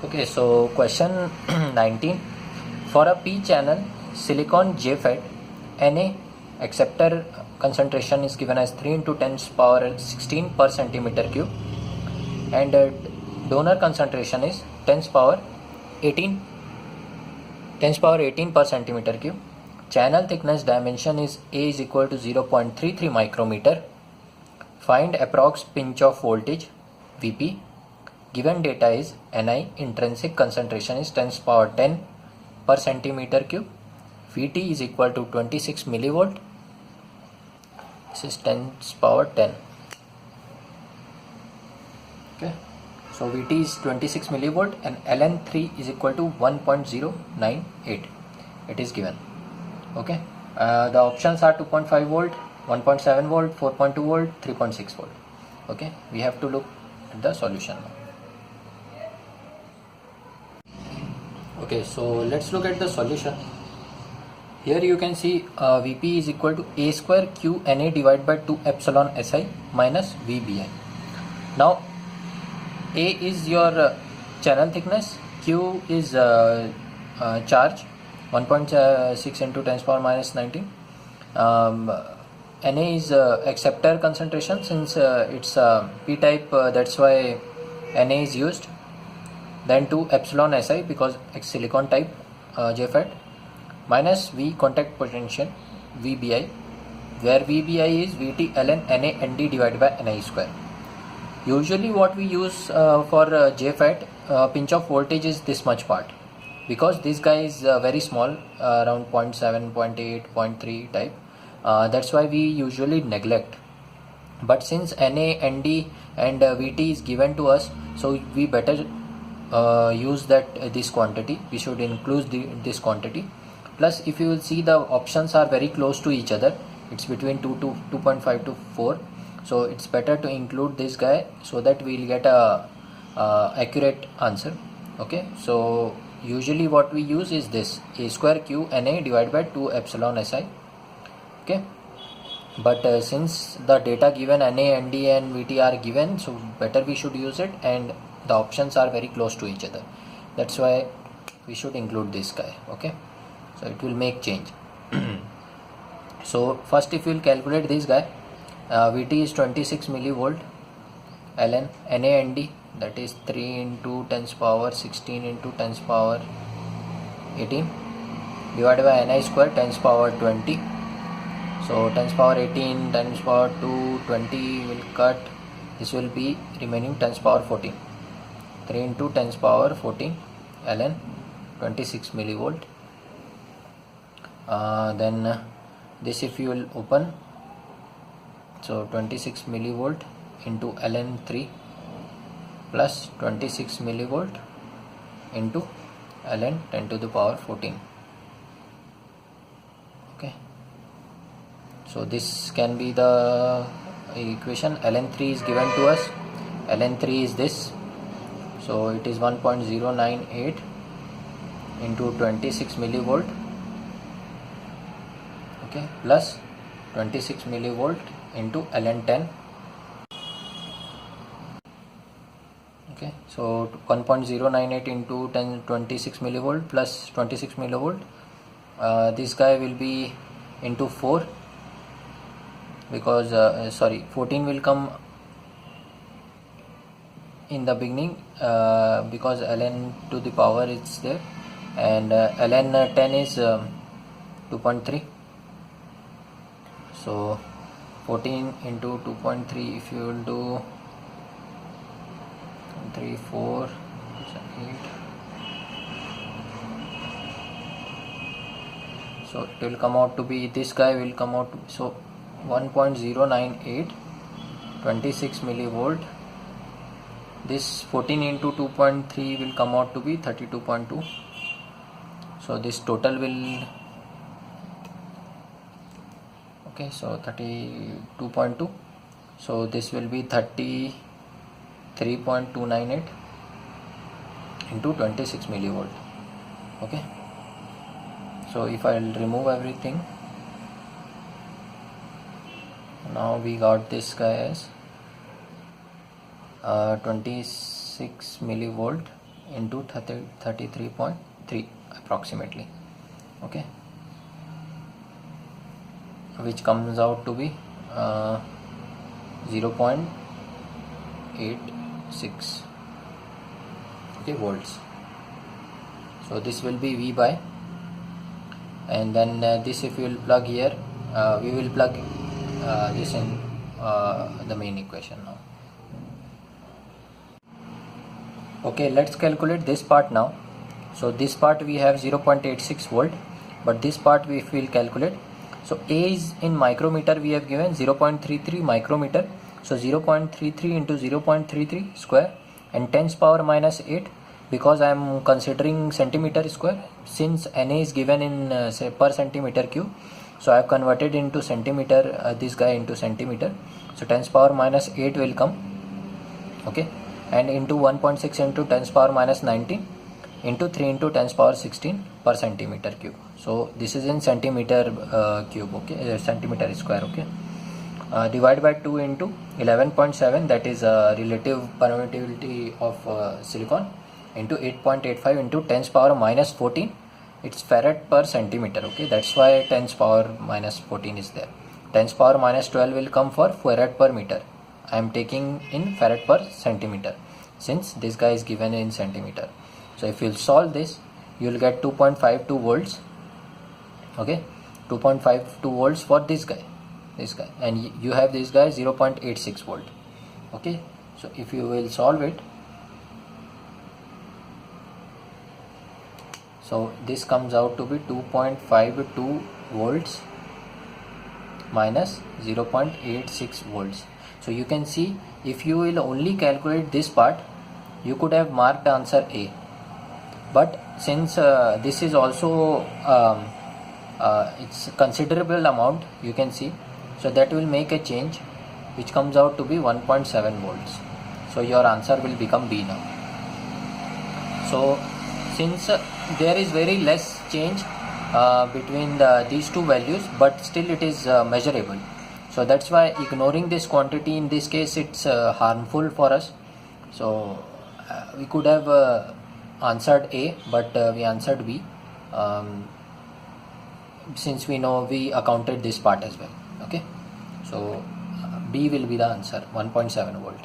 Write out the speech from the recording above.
Okay, so question 19. For a P channel silicon JFET, Na acceptor concentration is given as 3 into 10 power 16 per centimeter cube, and donor concentration is 10 power 18 per centimeter cube. Channel thickness dimension is A is equal to 0.33 micrometer. Find approx pinch off voltage Vp. Given data is Ni intrinsic concentration is 10 power 10 per centimeter cube. Vt is equal to 26 millivolt. This is 10 power 10. Okay, so Vt is 26 millivolt and Ln3 is equal to 1.098. It is given. Okay, the options are 2.5 volt, 1.7 volt, 4.2 volt, 3.6 volt. Okay, we have to look at the solution now. Okay, so let's look at the solution. Here you can see Vp is equal to A square Q Na divided by 2 epsilon Si minus Vbi. Now A is your channel thickness, Q is charge 1.6 into 10 power minus 19. Na is acceptor concentration, since it's p-type, that's why Na is used. Then 2 epsilon Si because it's silicon type JFET, minus V contact potential Vbi, where Vbi is Vt ln Na Nd divided by Ni square. Usually what we use for JFET pinch off voltage is this much part, because this guy is very small, around 0.7, 0.8, 0.3 type. That's why we usually neglect. But since Na, Nd and Vt is given to us, so we better use this quantity. We should include this quantity. Plus, if you will see, the options are very close to each other. It's between 2.5 to 4. So it's better to include this guy so that we'll get a accurate answer. Okay, so usually what we use is this A square Q Na divided by 2 epsilon Si. Okay, but since the data given Na, Nd and Vt are given, so better we should use it, and the options are very close to each other. That's why we should include this guy. Okay, so it will make change. So first, if you will calculate this guy, Vt is 26 millivolt, ln Na Nd, that is 3 into 10 power 16 into 10 power 18 divided by Ni square 10 power 20. So 10 power 18, 10 power 2, 20 will cut. This will be remaining 10 power 14. 3 into 10 power 14 ln 26 millivolt. Then this, if you will open, so 26 millivolt into ln 3 plus 26 millivolt into ln 10 to the power 14. Okay, so this can be the equation. Ln 3 is given to us. Ln 3 is this, so it is 1.098 into 26 millivolt. Okay, plus 26 millivolt into ln 10. Okay, so 1.098 into 26 millivolt plus 26 millivolt. This guy will be into 4, because 14 will come in the beginning, because ln to the power is there, and ln 10 is 2.3. So 14 into 2.3, if you will do 3, 4, 8, so it will come out to be, this guy will come out to, so 1.098 26 millivolt. This 14 into 2.3 will come out to be 32.2. So this total will, okay, so 32.2. So this will be 33.298 into 26 millivolt. Okay, so if I will remove everything, now we got this guy as 26 millivolt into 33.3 approximately, okay, which comes out to be 0.86, okay, volts. So this will be V by, and then this, if you will plug here, we will plug this in the main equation now. Okay, let's calculate this part now. So this part we have 0.86 volt, but this part we will calculate. So A is in micrometer, we have given 0.33 micrometer. So 0.33 into 0.33 square, and 10 power minus 8, because I am considering centimeter square, since Na is given in say per centimeter cube. So I have converted into centimeter, this guy into centimeter. So 10 power minus 8 will come, okay, and into 1.6 into 10 power minus 19 into 3 into 10 power 16 per centimeter cube. So this is in centimeter cube, okay, centimeter square, okay. Divide by 2 into 11.7, that is relative permittivity of silicon, into 8.85 into 10 power minus 14, it's farad per centimeter, okay, that's why 10 power minus 14 is there. 10 power minus 12 will come for farad per meter. I am taking in farad per centimeter, since this guy is given in centimeter. So if you will solve this, you will get 2.52 volts, okay, 2.52 volts for this guy, and you have this guy 0.86 volt, okay. So if you will solve it, so this comes out to be 2.52 volts minus 0.86 volts. So you can see, if you will only calculate this part, you could have marked answer A, but since this is also it's considerable amount, you can see, so that will make a change, which comes out to be 1.7 volts. So your answer will become B now. So since there is very less change between these two values, but still it is measurable, so that's why ignoring this quantity in this case, it's harmful for us. So we could have answered A, but we answered B, since we know we accounted this part as well, okay. So B will be the answer, 1.7 volt.